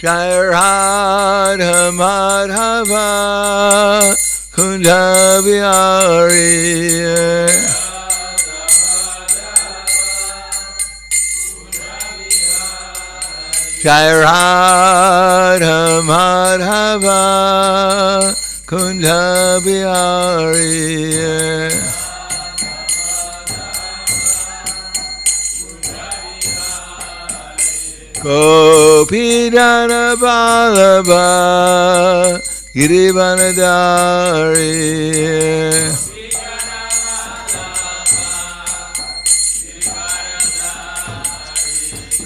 Jai Radha Madhava Kunda Bihari. Jai Radha Madhava Kunda Bihari. Gopi Dana Vallabha Girivanadari.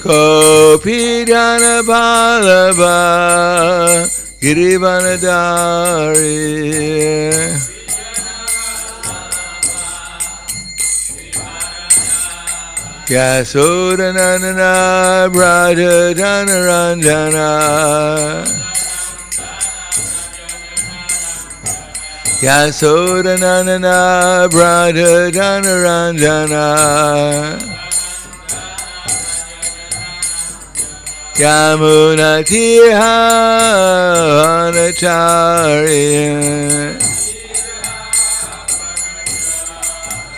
Gopi Dana Vallabha Girivanadari. Yasodanandana Braja Dhanaranjana. Yasodanandana Braja Dhanaranjana. Yamuna Tiha Vanacharya.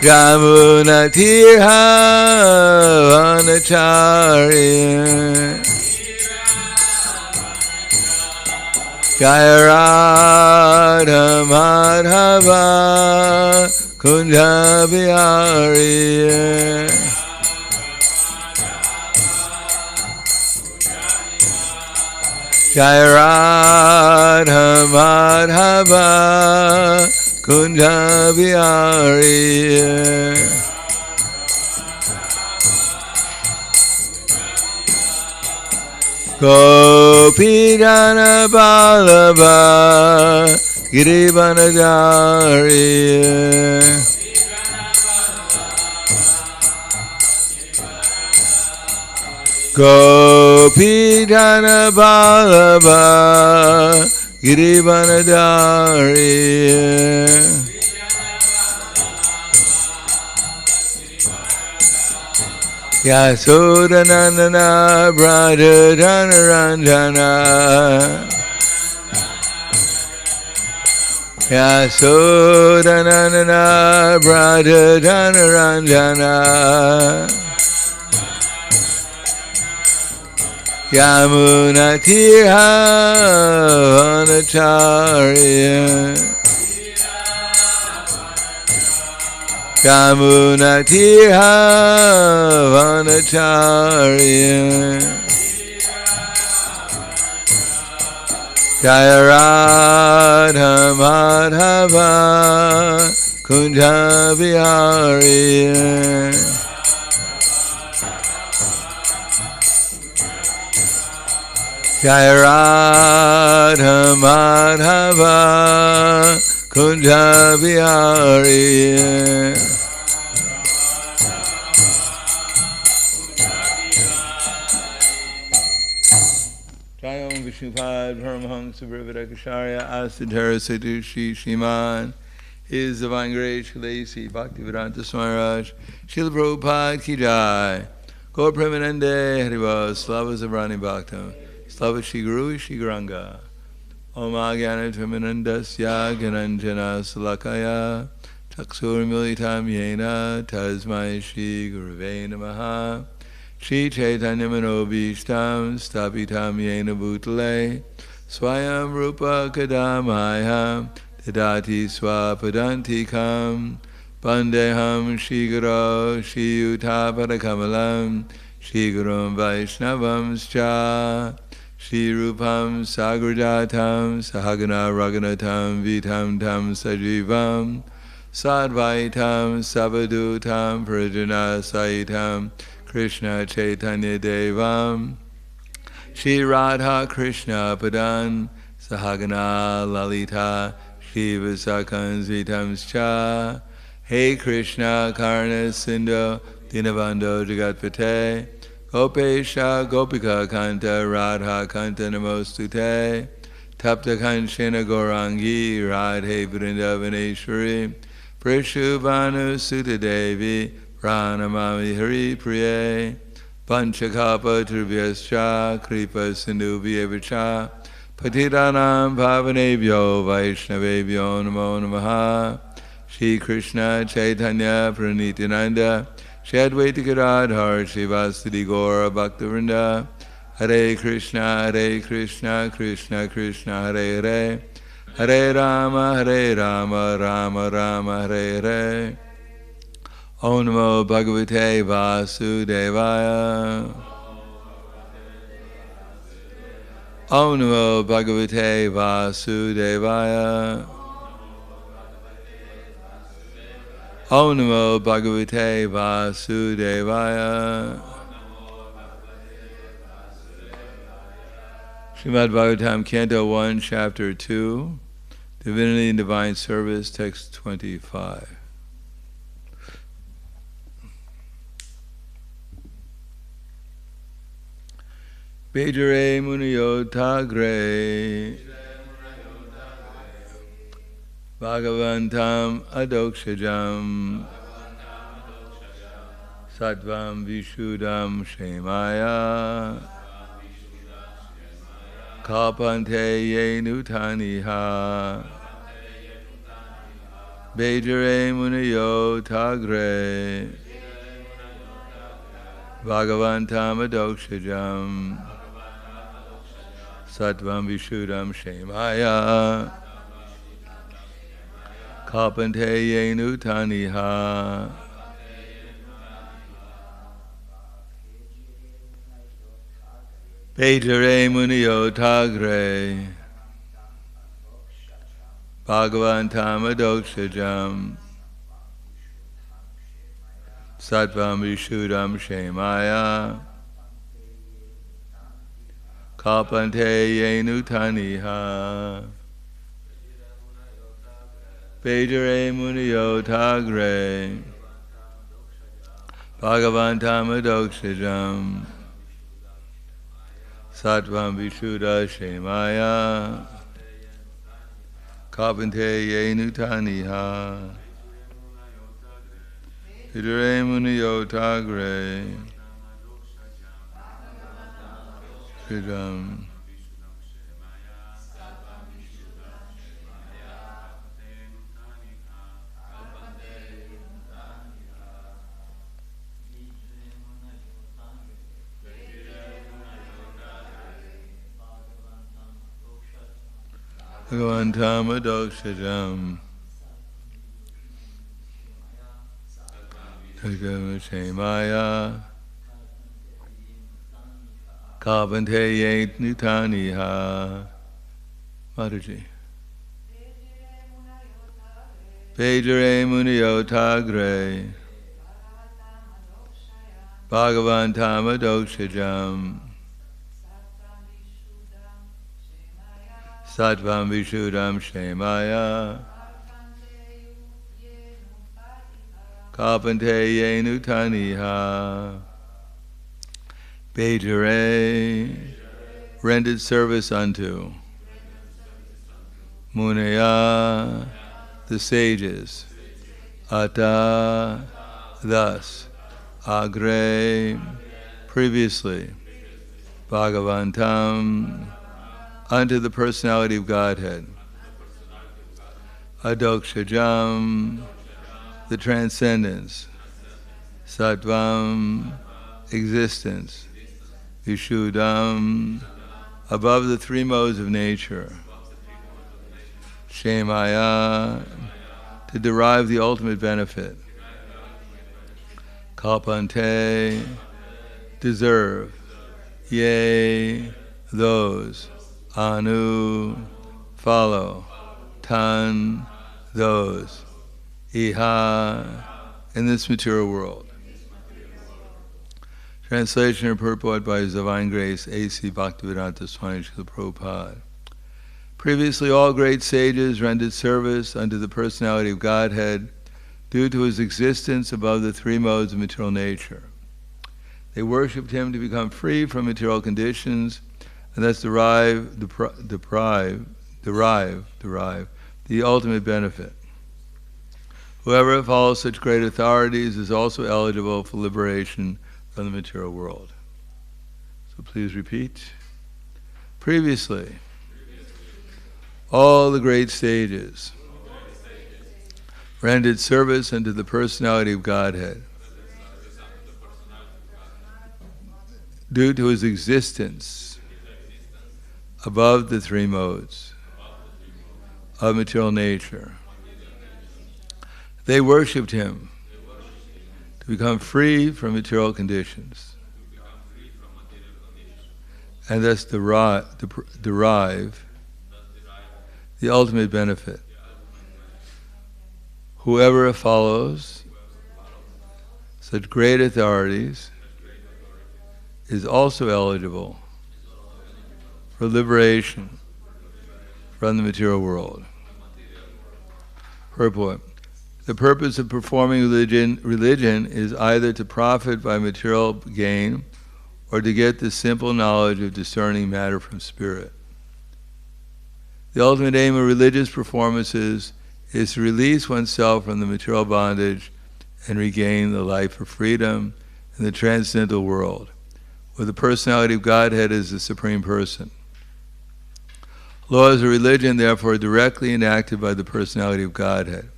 Yamuna Tiha Vanacharya. Jai Radha Madhava Kunda Bihari. Jai Radha Madhava Kunda Bihari. Gopi Dana Vallabha Girivanadari. Gopi Dana Vallabha Girivanadari. Yasodanandana Braja Dhanaranjana. Yasodanandana Braja Dhanaranjana. Yamuna Tiha Vanacharya. Yamuna Tiha Vanacharya. Jai Radha Madhava Kunda Bihari. Jai Radha Madhava Kunda Bihari. Jayam Vishnupad Paramahamsa Brahmadakacharya Asadhara Sadhu Shri Shriman. His Divine Grace Shalasi Bhaktivedanta Swami Maharaj Srila Prabhupada Ki Jai. Gaur Premanande Hariva Slava Zabrani Bhakta Slava Shri Guru Shri Guranga. Om Agyana Trimanandasya Gananjana Salakaya Taksur Militam Yena Tasmai Shri Guruve Namaha. Shri Chaitanya Manobhishtam Stapitam Yena Bhutale Swayam Rupa Kadamaya Tadati Swapadantikam Bandeham Shri Guru Shri Utapadakamalam Shri Gurum Vaishnavamscha Shri Rupam Sagrajatam Sahagana Raghunatam Vitam Tam Sajivam Sadvaitam Sabadutam Prajana Saitam Krishna Chaitanya Devam Shri Radha Krishna Padan Sahagana Lalita Shri Visakan Zitamscha. Hey Krishna Karna Sindhu Dinabando Jagatpate Gopesha Gopika Kanta Radha Kanta Namostute Tapta Kanchana Gorangi Radhe Vrindavaneshwari Prishubhanu Sutta Devi Pranamami Hari Priye Panchakapa Trubhyascha Kripa Sindhubhyevacha Patitanam Pavanebhyo Vaishnavebhyo Namo Namaha Shri Krishna Chaitanya Pranityananda Shri Advaita Gadadhar Srivasadi Gaura Bhaktivinoda Hare Krishna Krishna Krishna Hare Hare Hare Rama Rama Rama Hare Hare Om Namo Bhagavate Vasudevaya Om Namo Bhagavate Vasudevaya Om Namo Bhagavate Vasudevaya Srimad Bhagavatam, Canto 1, Chapter 2, Divinity and Divine Service, Text 25. Bejare Muniyotagre Bhagavantam Adokshajam Sattvam Vishuddham Shemaya Kalpante Ye Nutaniha Bejare Muniyotagre Bhagavantam Adokshajam Sattvam Vishuddham Shemaya Kalpante Ye Nutaniha Bejare Muniyotagre Bhagavantam Adokshajam Sattvam Vishuddham Shemaya Kalpante Ye Nutaniha Bejare Muniyotagre Bhagavantam Adokshajam Sattvam Vishuddha Shemaya Kalpante Ye Nutaniha Bejare Muniyotagre Bhagavantam Adokshajam Sattvam Shemaya Kalpante Ye Nutaniha Mataji Bejare Muniyotagre Bhagavantam Adokshajam Sattvam Vishuddham Shemaya Kalpante Ye Nutaniha Bejare rendered service unto Munaya the sages Ata thus Agre previously Bhagavantam unto the personality of Godhead Adokshajam the transcendence Sattvam existence Vishuddham above the three modes of nature Shemaya to derive the ultimate benefit Kalpante deserve Ye those Anu follow Tan those Iha in this material world. Translation or purport by His Divine Grace A.C. Bhaktivedanta Swami Srila Prabhupada. Previously all great sages rendered service unto the personality of Godhead due to His existence above the three modes of material nature. They worshipped Him to become free from material conditions and thus derive the ultimate benefit. Whoever follows such great authorities is also eligible for liberation from the material world. So please repeat. Previously, all the great sages rendered service unto the personality of Godhead due to his existence above the three modes of material nature. They worshipped him to become free from material conditions and thus derive the ultimate benefit. Whoever follows such great authorities is also eligible for liberation from the material world. Purport. The purpose of performing religion is either to profit by material gain or to get the simple knowledge of discerning matter from spirit. The ultimate aim of religious performances is to release oneself from the material bondage and regain the life of freedom in the transcendental world, where the personality of Godhead is the supreme person. Laws of religion, therefore, are directly enacted by the personality of Godhead.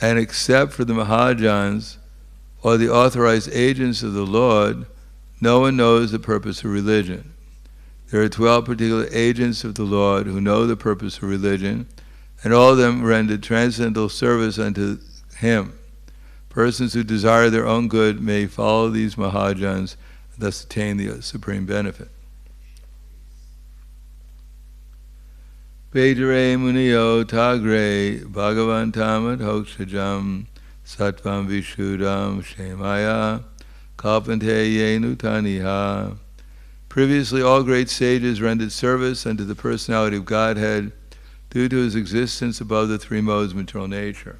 And except for the Mahajans or the authorized agents of the Lord, no one knows the purpose of religion. There are 12 particular agents of the Lord who know the purpose of religion, and all of them render transcendental service unto him. Persons who desire their own good may follow these Mahajans and thus attain the supreme benefit. Vedare Muniyo Tagre Bhagavantamad Hokshajam Sattvam Vishuddham Shemaya Kalpante Yenu Taniha. Previously, all great sages rendered service unto the personality of Godhead due to his existence above the three modes of material nature.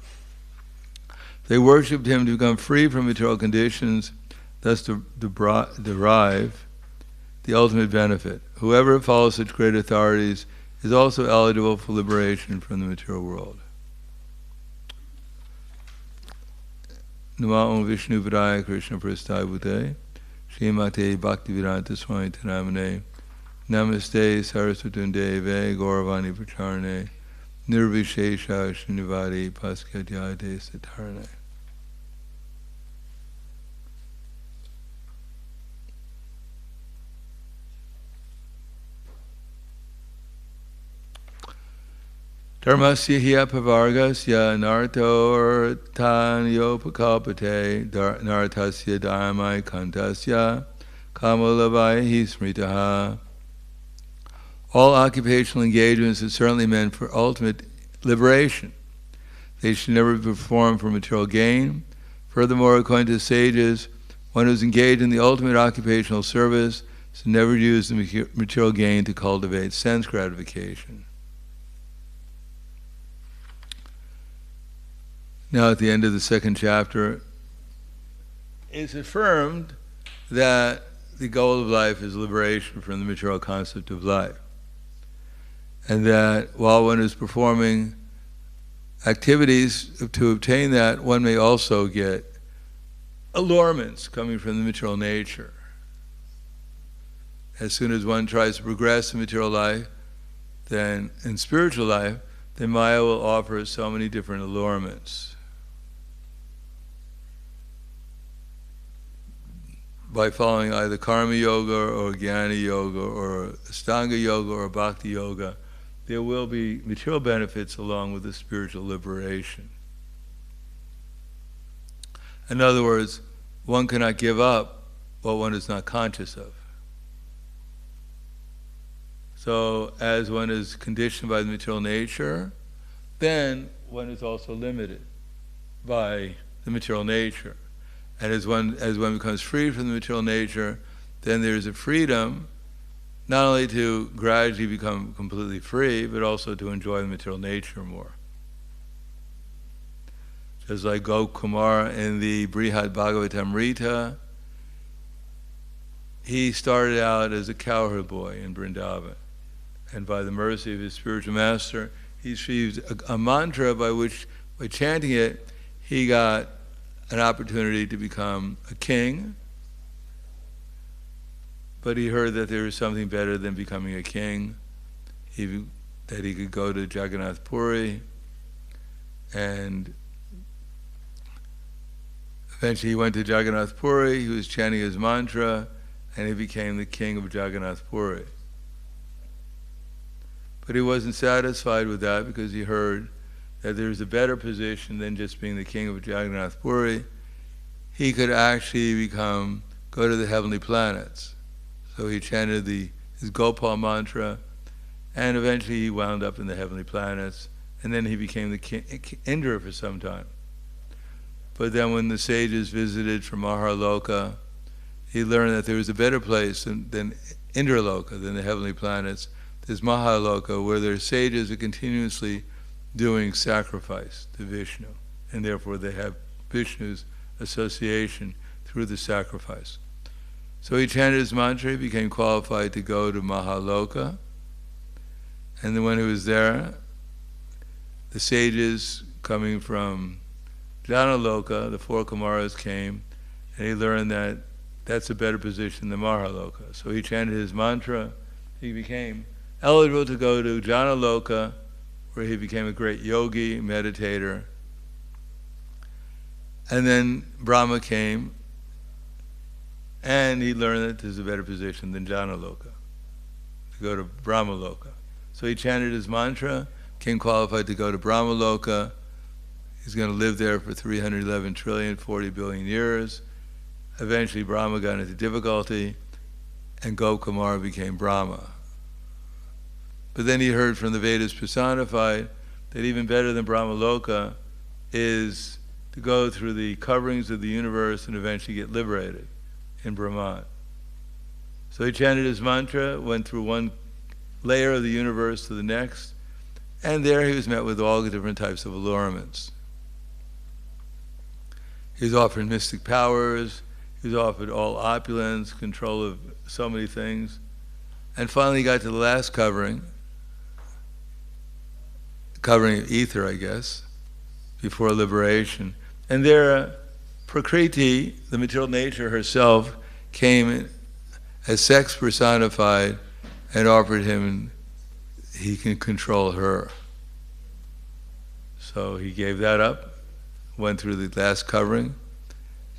They worshipped him to become free from material conditions, thus to derive the ultimate benefit. Whoever follows such great authorities is also eligible for liberation from the material world. Namo Vishnu Padaya Krishna Prasthaya Bhute Srimate Bhaktivedanta Swami Tanamane Namaste Saraswati Deve Gauravani Pracharane Nirvishesha Srinivadi Paskadyade Satarane. Dharmasya hiya pavargasya narto artanyopakapate nartasya dharmai kantasya kamalavaya hismritaha. All occupational engagements are certainly meant for ultimate liberation. They should never be performed for material gain. Furthermore, according to sages, one who is engaged in the ultimate occupational service should never use the material gain to cultivate sense gratification. Now, at the end of the second chapter, it's affirmed that the goal of life is liberation from the material concept of life. And that while one is performing activities to obtain that, one may also get allurements coming from the material nature. As soon as one tries to progress in material life, then in spiritual life, then Maya will offer so many different allurements. By following either karma yoga or jnana yoga or ashtanga yoga or bhakti yoga, there will be material benefits along with the spiritual liberation. In other words, one cannot give up what one is not conscious of. So as one is conditioned by the material nature, then one is also limited by the material nature. And as one becomes free from the material nature, then there's a freedom not only to gradually become completely free, but also to enjoy the material nature more. Just like Gokumar in the Brihad Bhagavatamrita, he started out as a cowherd boy in Vrindavan. And by the mercy of his spiritual master, he received a mantra by which, by chanting it, he got an opportunity to become a king, but he heard that there was something better than becoming a king, that he could go to Jagannath Puri, and eventually he went to Jagannath Puri, he was chanting his mantra, and he became the king of Jagannath Puri. But he wasn't satisfied with that because he heard that there was a better position than just being the king of Jagannath Puri. He could actually go to the heavenly planets. So he chanted his Gopal mantra, and eventually he wound up in the heavenly planets, and then he became the king, Indra for some time. But then when the sages visited from Maharloka, he learned that there was a better place than Indraloka, than the heavenly planets. There's Mahaloka, where their sages are continuously doing sacrifice to Vishnu, and therefore they have Vishnu's association through the sacrifice. So he chanted his mantra, he became qualified to go to Mahaloka, and then when he was there, the sages coming from Janaloka, the four Kumaras came, and he learned that that's a better position than Mahaloka. So he chanted his mantra, he became eligible to go to Janaloka, where he became a great yogi, meditator. And then Brahma came, and he learned that there's a better position than Janaloka, to go to Brahmaloka. So he chanted his mantra, became qualified to go to Brahmaloka. He's going to live there for 311 trillion, 40 billion years. Eventually Brahma got into difficulty, and Gopkumara became Brahma. But then he heard from the Vedas personified that even better than Brahmaloka is to go through the coverings of the universe and eventually get liberated in Brahman. So he chanted his mantra, went through one layer of the universe to the next, and there he was met with all the different types of allurements. He was offered mystic powers, he was offered all opulence, control of so many things, and finally he got to the last covering of ether, I guess, before liberation. And there, Prakriti, the material nature herself, came as sex personified and offered him, he can control her. So he gave that up, went through the last covering,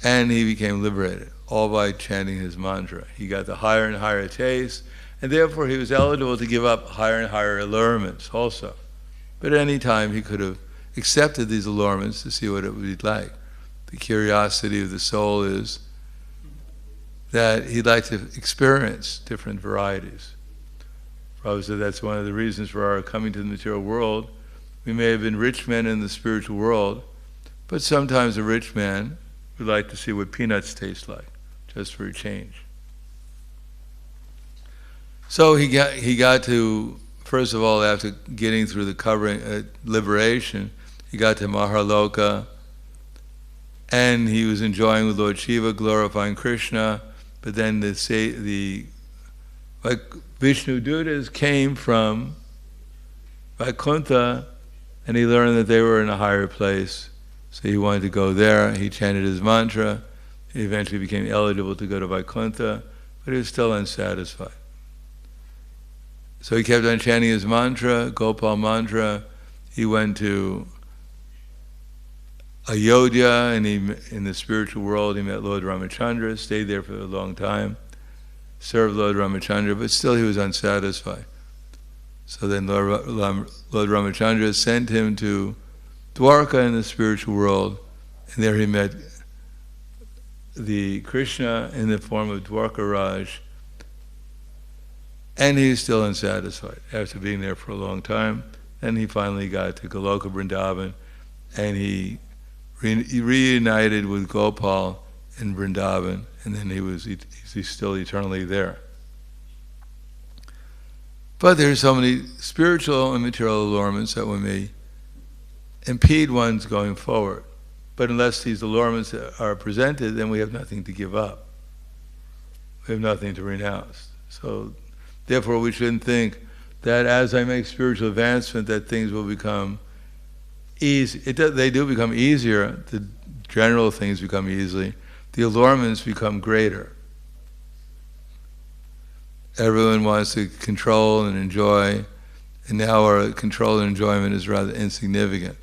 and he became liberated, all by chanting his mantra. He got the higher and higher taste, and therefore he was eligible to give up higher and higher allurements also. But at any time he could have accepted these allurements to see what it would be like. The curiosity of the soul is that he'd like to experience different varieties. Prabhupada said that's one of the reasons for our coming to the material world. We may have been rich men in the spiritual world, but sometimes a rich man would like to see what peanuts taste like, just for a change. So he got to, first of all, after getting through the covering, liberation, he got to Maharloka, and he was enjoying with Lord Shiva, glorifying Krishna, but then the Vishnu Dutas came from Vaikuntha, and he learned that they were in a higher place, so he wanted to go there. He chanted his mantra, he eventually became eligible to go to Vaikuntha, but he was still unsatisfied. So he kept on chanting his mantra, Gopal mantra. He went to Ayodhya, and in the spiritual world he met Lord Ramachandra, stayed there for a long time, served Lord Ramachandra, but still he was unsatisfied. So then Lord Ramachandra sent him to Dwarka in the spiritual world, and there he met the Krishna in the form of Dwarka Raj, and he was still unsatisfied after being there for a long time. Then he finally got to Goloka Vrindavan, and he reunited with Gopal in Vrindavan, and then he's still eternally there. But there's so many spiritual and material allurements that may impede one's going forward. But unless these allurements are presented, then we have nothing to give up. We have nothing to renounce. So therefore we shouldn't think that as I make spiritual advancement that things will become easy. They do become easier. The general things become easy. The allurements become greater. everyone wants to control and enjoy, and now our control and enjoyment is rather insignificant.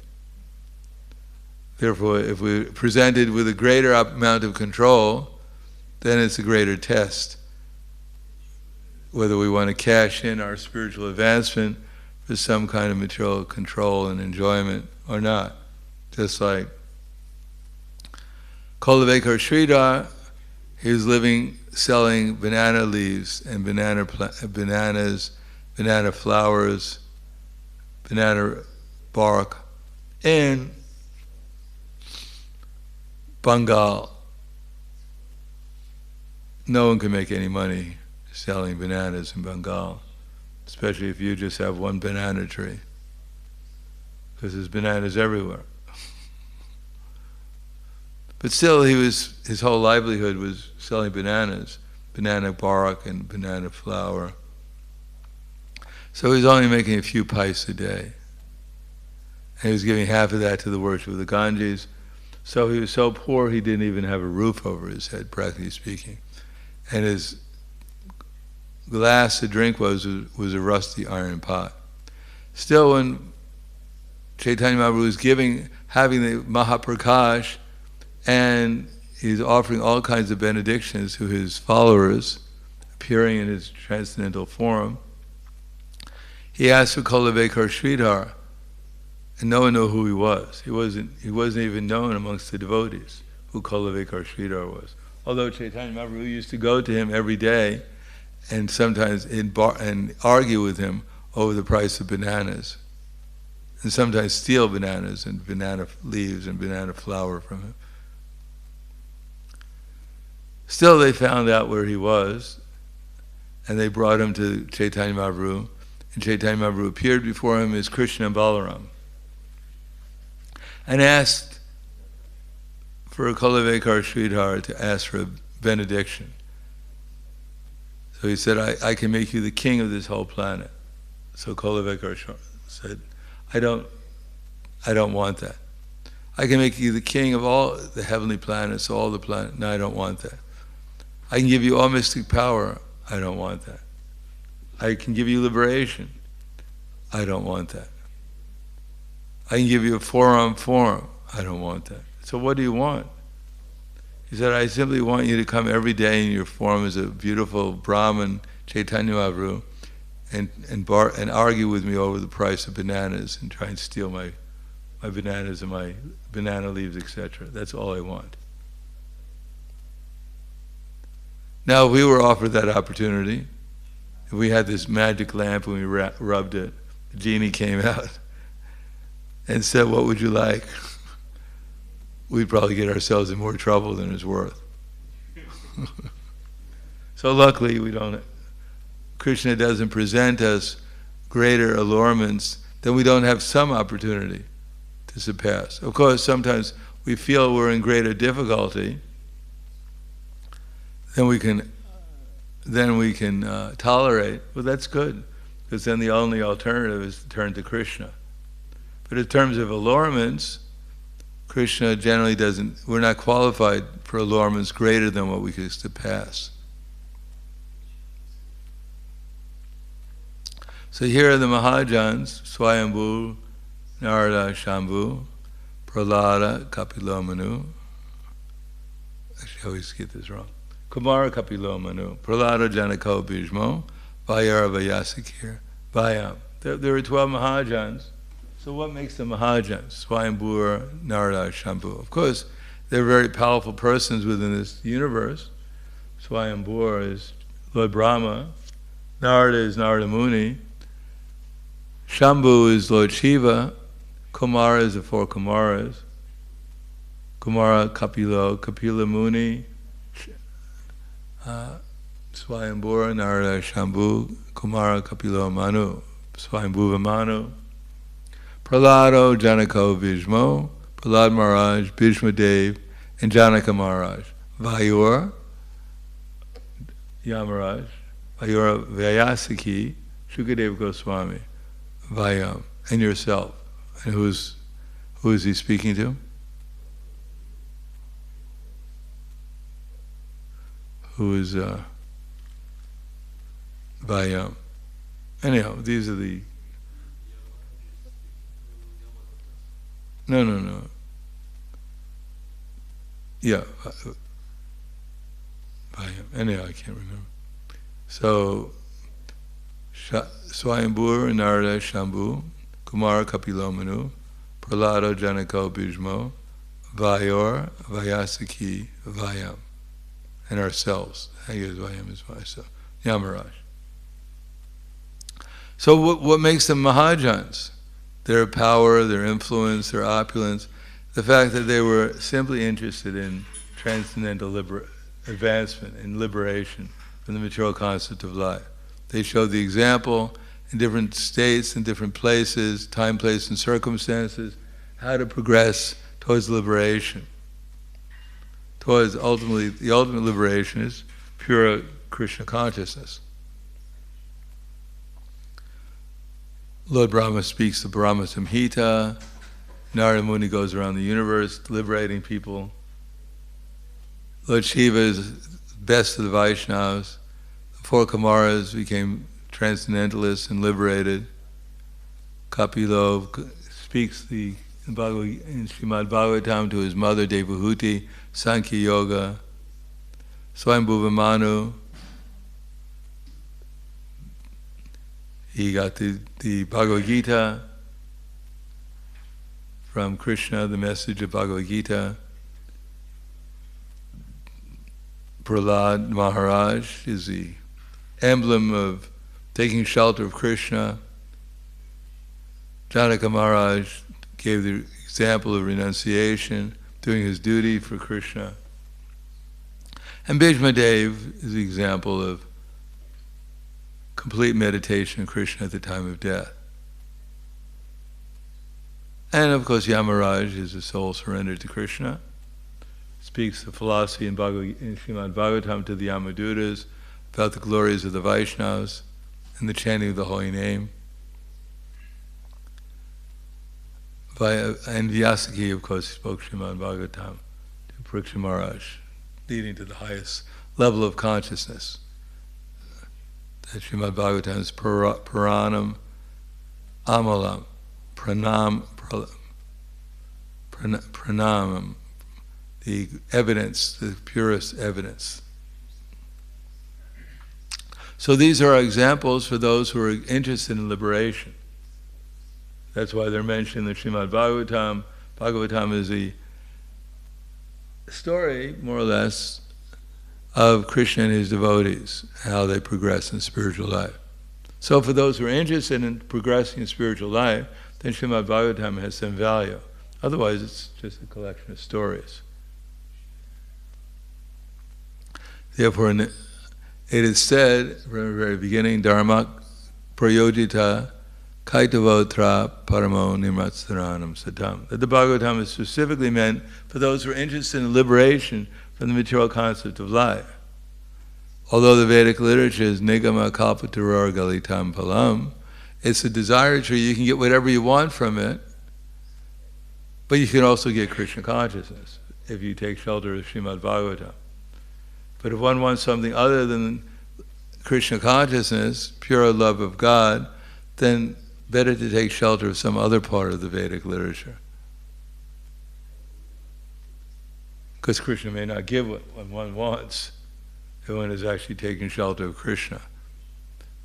Therefore, if we're presented with a greater amount of control, then it's a greater test, whether we want to cash in our spiritual advancement for some kind of material control and enjoyment or not. Just like Kolavekar Sridhar, he was living selling banana leaves and bananas, banana flowers, banana bark in Bengal. No one can make any money selling bananas in Bengal, especially if you just have one banana tree, because there's bananas everywhere. But still, his whole livelihood was selling bananas, banana bark and banana flour. So he was only making a few pice a day. And he was giving half of that to the worship of the Ganges. So he was so poor he didn't even have a roof over his head, practically speaking. And his glass to drink was a rusty iron pot. Still, when Chaitanya Mahaprabhu was having the Mahaprakash, and he's offering all kinds of benedictions to his followers, appearing in his transcendental form, he asked for Kolavekar Sridhar, and no one knew who he was. He wasn't even known amongst the devotees who Kolavekar Sridhar was. Although Chaitanya Mahaprabhu used to go to him every day and sometimes and argue with him over the price of bananas, and sometimes steal bananas and banana leaves and banana flour from him. Still, they found out where he was, and they brought him to Chaitanya Mahaprabhu, and Chaitanya Mahaprabhu appeared before him as Krishna and Balaram, and asked for Kolavekar Sridhar to ask for a benediction. So he said, I can make you the king of this whole planet. So Kolavekar said, I don't want that. I can make you the king of all the heavenly planets, all the planets. No, I don't want that. I can give you all mystic power. I don't want that. I can give you liberation. I don't want that. I can give you a four-arm form. I don't want that. So what do you want? He said, I simply want you to come every day in your form as a beautiful Brahmin, Chaitanya Mahaprabhu, and argue with me over the price of bananas and try and steal my bananas and my banana leaves, etc. That's all I want. Now, if we were offered that opportunity, if we had this magic lamp and we rubbed it, the genie came out and said, what would you like? We'd probably get ourselves in more trouble than it's worth. So luckily, Krishna doesn't present us greater allurements, then we don't have some opportunity to surpass. Of course, sometimes we feel we're in greater difficulty, then we can tolerate. Well, that's good, because then the only alternative is to turn to Krishna. But in terms of allurements, Krishna generally we're not qualified for allurements greater than what we could surpass. So here are the Mahajans, Swayambhu, Narada, Shambhu, Prahlada, Kapilomanu. Actually, I always get this wrong. Kumara, Kapilomanu, Prahlada, Janako, Bhishmo, Vayara, Vayasakir, Vayam. There are 12 Mahajans. So what makes them Mahajans? Swayambhu, Narada, Shambhu. Of course, they're very powerful persons within this universe. Swayambhu is Lord Brahma. Narada is Narada Muni. Shambhu is Lord Shiva. Kumara is the four Kumaras. Kumara, Kapila Muni. Swayambhu, Narada, Shambhu. Kumara, Kapila Manu. Swayambhuva Manu. Prahlado, Janako, Bhishmo, Prahlad Maharaj, Bhishma Dev, and Janaka Maharaj. Vayur, Yamaraj, Vayura Vyasaki, Shukadeva Goswami, Vayam, and yourself. And who is he speaking to? Who is Vayam. Anyhow, these are the... No. Yeah. Vayam. Anyhow, I can't remember. So, Swayambhur, Narada, Shambhu, Kumara, Kapilomanu, Prahlada, Janako, Bhishmo, Vayor, Vyasaki, Vayam. And ourselves. I use Vayam as myself. Yamaraj. So what makes them Mahajans? Their power, their influence, their opulence, the fact that they were simply interested in transcendental advancement and liberation from the material concept of life. They showed the example in different states, in different places, time, place, and circumstances, how to progress towards liberation. Towards ultimately, the ultimate liberation is pure Krishna consciousness. Lord Brahma speaks the Brahma Samhita. Narada Muni goes around the universe liberating people. Lord Shiva is best of the Vaishnavas. The four Kumaras became transcendentalists and liberated. Kapilo speaks in Srimad Bhagavatam to his mother Devahuti, Sankhya Yoga. Swayambhuva Manu, he got the Bhagavad Gita from Krishna, the message of Bhagavad Gita. Prahlad Maharaj is the emblem of taking shelter of Krishna. Janaka Maharaj gave the example of renunciation, doing his duty for Krishna. And Bhishma Dev is the example of complete meditation of Krishna at the time of death. And of course Yamaraj is the soul surrendered to Krishna. Speaks the philosophy in Srimad Bhagavatam to the Yamadutas about the glories of the Vaishnavas and the chanting of the holy name. And Vyasaki, of course, spoke Srimad Bhagavatam to Parikshit Maharaj, leading to the highest level of consciousness. That Srimad Bhagavatam is Puranam Amalam, Pranamam, the evidence, the purest evidence. So these are examples for those who are interested in liberation. That's why they're mentioned in the Srimad Bhagavatam. Bhagavatam is a story, more or less, of Krishna and his devotees, how they progress in spiritual life. So for those who are interested in progressing in spiritual life, then Srimad Bhagavatam has some value. Otherwise, it's just a collection of stories. Therefore, it is said from the very beginning, Dharma prayojita kaitavotra paramo nimratsaranam satam, that the Bhagavatam is specifically meant for those who are interested in liberation from the material concept of life. Although the Vedic literature is nigama kalpataror galitam palam, it's a desire tree, you can get whatever you want from it, but you can also get Krishna consciousness if you take shelter of Srimad Bhagavatam. But if one wants something other than Krishna consciousness, pure love of God, then better to take shelter of some other part of the Vedic literature. Because Krishna may not give what one wants. If one is actually taking shelter of Krishna,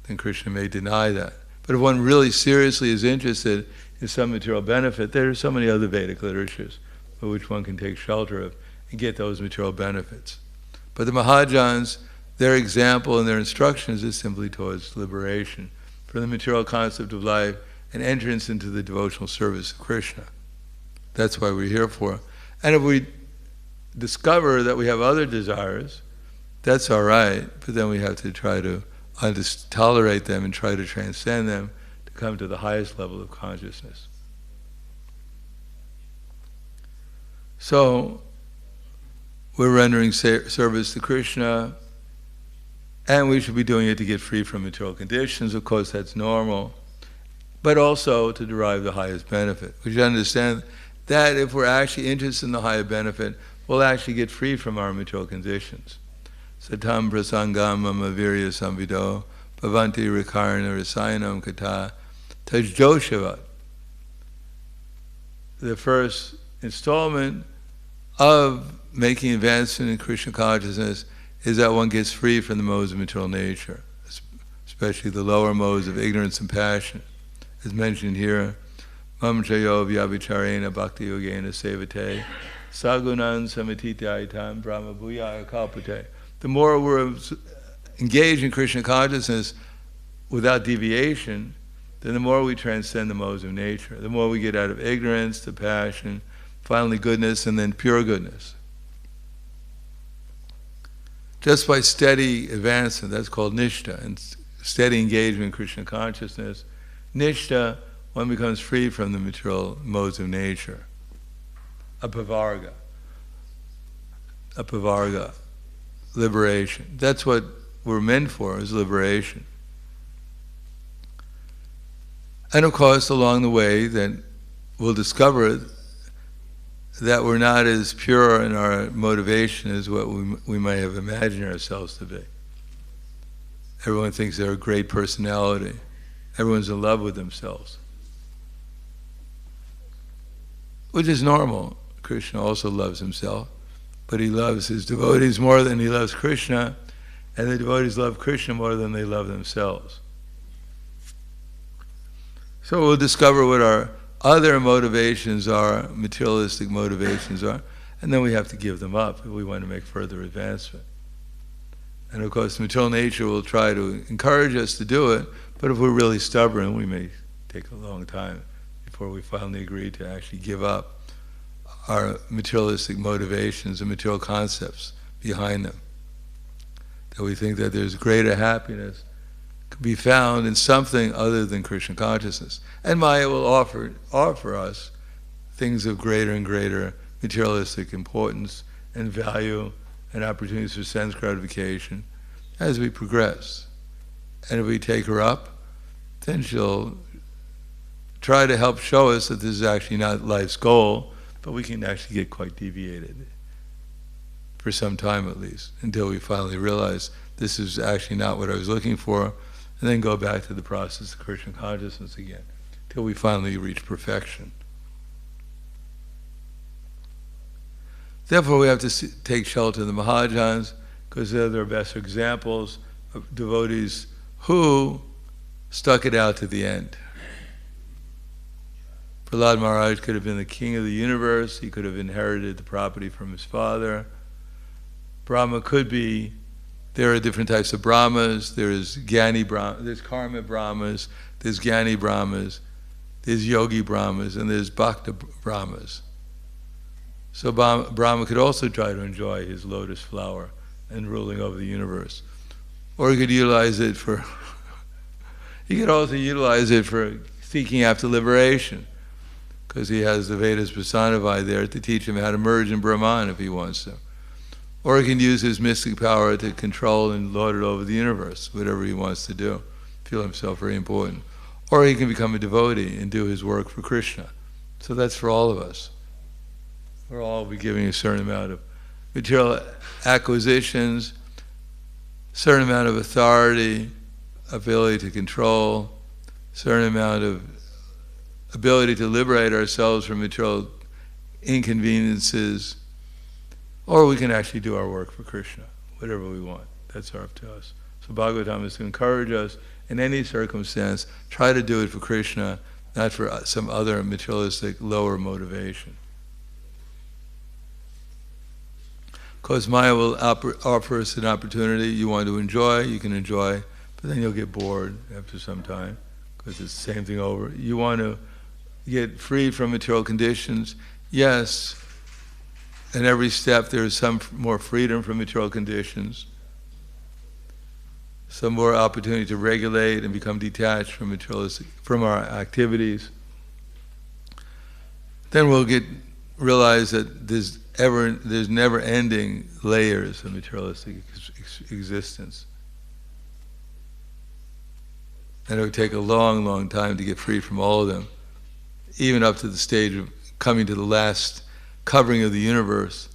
then Krishna may deny that. But if one really seriously is interested in some material benefit, there are so many other Vedic literatures for which one can take shelter of and get those material benefits. But the Mahajans, their example and their instructions is simply towards liberation from the material concept of life and entrance into the devotional service of Krishna. That's why we're here for. And if we discover that we have other desires, that's all right, but then we have to try to tolerate them and try to transcend them to come to the highest level of consciousness. So, we're rendering service to Krishna, and we should be doing it to get free from material conditions. Of course, that's normal, but also to derive the highest benefit. We should understand that if we're actually interested in the higher benefit, we'll actually get free from our material conditions. Satam prasangam mama virya samvido bhavanti rikarna rasayanam kata tajdoshavat. The first installment of making advancement in Krishna consciousness is that one gets free from the modes of material nature, especially the lower modes of ignorance and passion. As mentioned here, mam chayo vyabhicharena bhakti yogena sevate sagunan samatityayitam brahma bhuyaya kalpate. The more we're engaged in Krishna consciousness without deviation, then the more we transcend the modes of nature. The more we get out of ignorance to passion, finally goodness, and then pure goodness. Just by steady advancement, that's called nishta, and steady engagement in Krishna consciousness, nishta, one becomes free from the material modes of nature. Apavarga, liberation. That's what we're meant for, is liberation. And of course, along the way, then we'll discover that we're not as pure in our motivation as what we might have imagined ourselves to be. Everyone thinks they're a great personality. Everyone's in love with themselves, which is normal. Krishna also loves himself, but he loves his devotees more than he loves Krishna, and the devotees love Krishna more than they love themselves. So we'll discover what our other motivations are, materialistic motivations are, and then we have to give them up if we want to make further advancement. And of course, material nature will try to encourage us to do it, but if we're really stubborn, we may take a long time before we finally agree to actually give up our materialistic motivations and material concepts behind them. That we think that there's greater happiness could be found in something other than Krishna consciousness. And Maya will offer us things of greater and greater materialistic importance and value and opportunities for sense gratification as we progress. And if we take her up, then she'll try to help show us that this is actually not life's goal, but we can actually get quite deviated for some time at least, until we finally realize this is actually not what I was looking for, and then go back to the process of Krishna consciousness again, till we finally reach perfection. Therefore, we have to take shelter of the Mahajans, because they're their best examples of devotees who stuck it out to the end. Prahlad Maharaj could have been the king of the universe. He could have inherited the property from his father. Brahma could be, there are different types of Brahmas. There's Jnani Brahma, there's Karma Brahmas, there's Jnani Brahmas, there's Yogi Brahmas, and there's Bhakta Brahmas. So Brahma could also try to enjoy his lotus flower and ruling over the universe. Or he could utilize it for, he could also utilize it for seeking after liberation, because he has the Vedas personified there to teach him how to merge in Brahman if he wants to. Or he can use his mystic power to control and lord it over the universe, whatever he wants to do, feel himself very important. Or he can become a devotee and do his work for Krishna. So that's for all of us. We'll all be giving a certain amount of material acquisitions, certain amount of authority, ability to control, certain amount of ability to liberate ourselves from material inconveniences, or we can actually do our work for Krishna, whatever we want. That's up to us. So Bhagavatam is to encourage us in any circumstance, try to do it for Krishna, not for some other materialistic lower motivation. Because Maya will offer us an opportunity you want to enjoy, you can enjoy, but then you'll get bored after some time, because it's the same thing over. You want to get free from material conditions, yes, in every step there is some more freedom from material conditions, some more opportunity to regulate and become detached from materialistic, from our activities. Then we'll realize that there's never-ending layers of materialistic existence. And it would take a long, long time to get free from all of them, even up to the stage of coming to the last covering of the universe,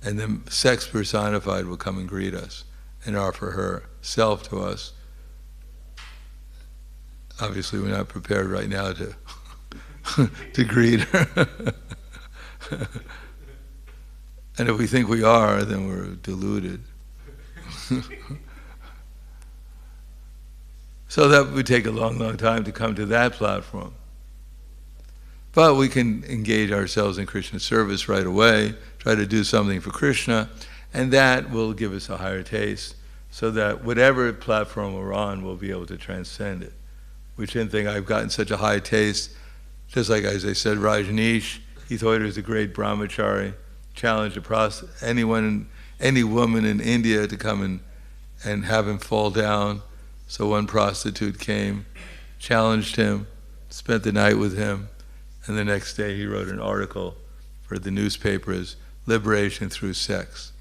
and then sex personified will come and greet us and offer her self to us. Obviously, we're not prepared right now to to greet her. And if we think we are, then we're deluded. So that would take a long, long time to come to that platform. But we can engage ourselves in Krishna service right away, try to do something for Krishna, and that will give us a higher taste, so that whatever platform we're on, we'll be able to transcend it. We shouldn't think, I've gotten such a high taste, just like, as I said, Rajneesh, he thought he was a great brahmachari, challenged any woman in India to come and have him fall down. So one prostitute came, challenged him, spent the night with him, and the next day he wrote an article for the newspapers, Liberation Through Sex.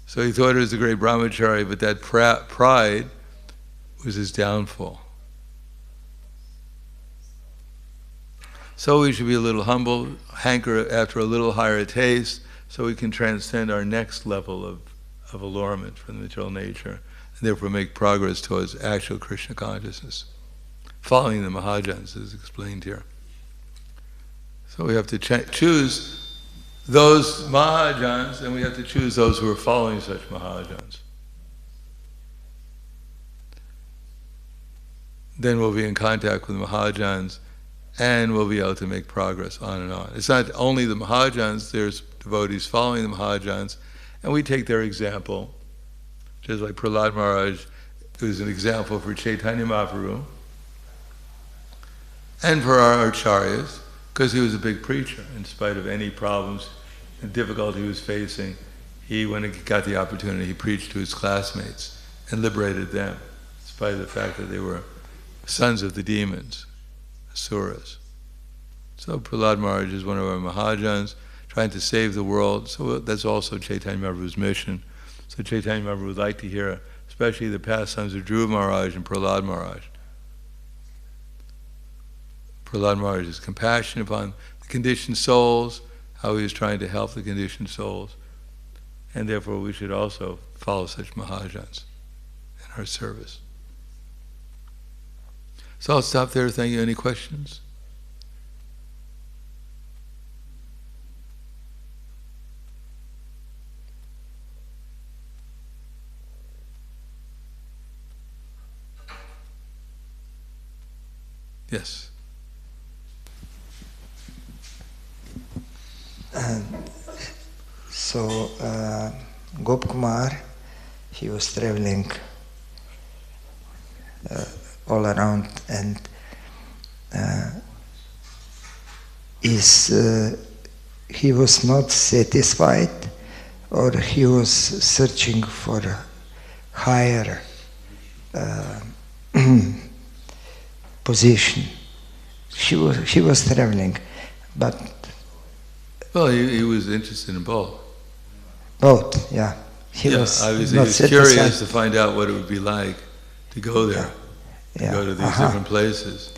So he thought he was a great brahmachari, but that pride was his downfall. So we should be a little humble, hanker after a little higher taste, so we can transcend our next level of allurement from the material nature, and therefore make progress towards actual Krishna consciousness, following the Mahajans, as explained here. So we have to choose those Mahajans, and we have to choose those who are following such Mahajans. Then we'll be in contact with the Mahajans, and we'll be able to make progress on and on. It's not only the Mahajans, there's devotees following the Mahajans, and we take their example, just like Prahlad Maharaj, who's an example for Chaitanya Mahaprabhu, and for our acharyas, because he was a big preacher. In spite of any problems and difficulty he was facing, when he got the opportunity, he preached to his classmates and liberated them, in spite of the fact that they were sons of the demons, asuras. So Prahlad Maharaj is one of our Mahajans, trying to save the world. So that's also Chaitanya Mahaprabhu's mission. So Chaitanya Mahaprabhu would like to hear, especially the pastimes of Dhruva Maharaj and Prahlad Maharaj. Prahlad Maharaj is compassion upon the conditioned souls, how he is trying to help the conditioned souls, and therefore we should also follow such Mahajans in our service. So I'll stop there. Thank you. Any questions? Yes. So Gopkumar, he was traveling all around, and he was not satisfied, or he was searching for a higher position. He was traveling, but well, he was interested in both. Both, yeah. He was obviously he was curious to find out what it would be like to go there, to go to these different places.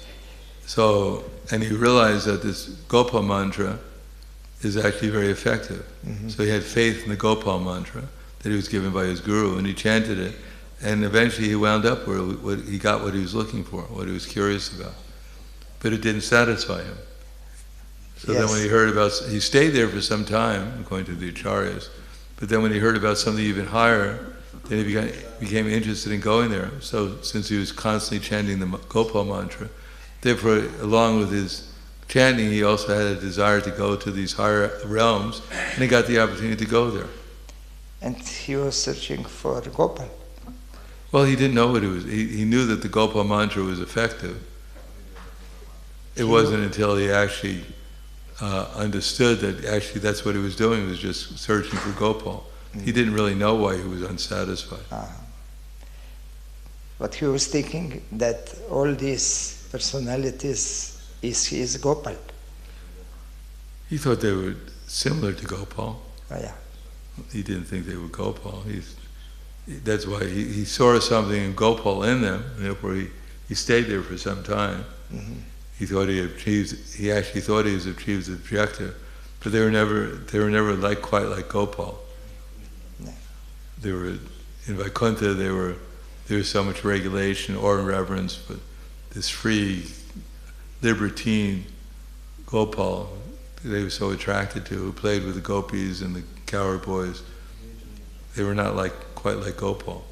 So, and he realized that this Gopal mantra is actually very effective. Mm-hmm. So he had faith in the Gopal mantra that he was given by his guru, and he chanted it, and eventually he wound up where he got what he was looking for, what he was curious about. But it didn't satisfy him. So then when he heard about, he stayed there for some time, according to the acharyas, but then when he heard about something even higher, then he became interested in going there. So since he was constantly chanting the Gopal mantra, therefore along with his chanting, he also had a desire to go to these higher realms, and he got the opportunity to go there. And he was searching for Gopal. Well, he didn't know what it was. He knew that the Gopal mantra was effective. It wasn't until he actually understood that actually that's what he was doing, was just searching for Gopal. Mm-hmm. He didn't really know why he was unsatisfied. But he was thinking that all these personalities is his Gopal. He thought they were similar to Gopal. Oh, yeah. He didn't think they were Gopal. That's why he saw something in Gopal in them, and therefore he stayed there for some time. Mm-hmm. He actually thought he has achieved the objective, but they were never quite like Gopal. No. They were in Vaikuntha. They there was so much regulation or reverence, but this free libertine Gopal, they were so attracted to, who played with the gopis and the cowherd boys. They were not quite like Gopal.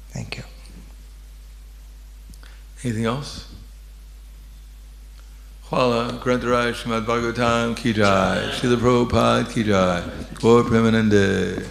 Thank you. Anything else? Hvala, Grantaraj Srimad Bhagavatam ki jai, Srila Prabhupada ki jai, Gaur Premanande.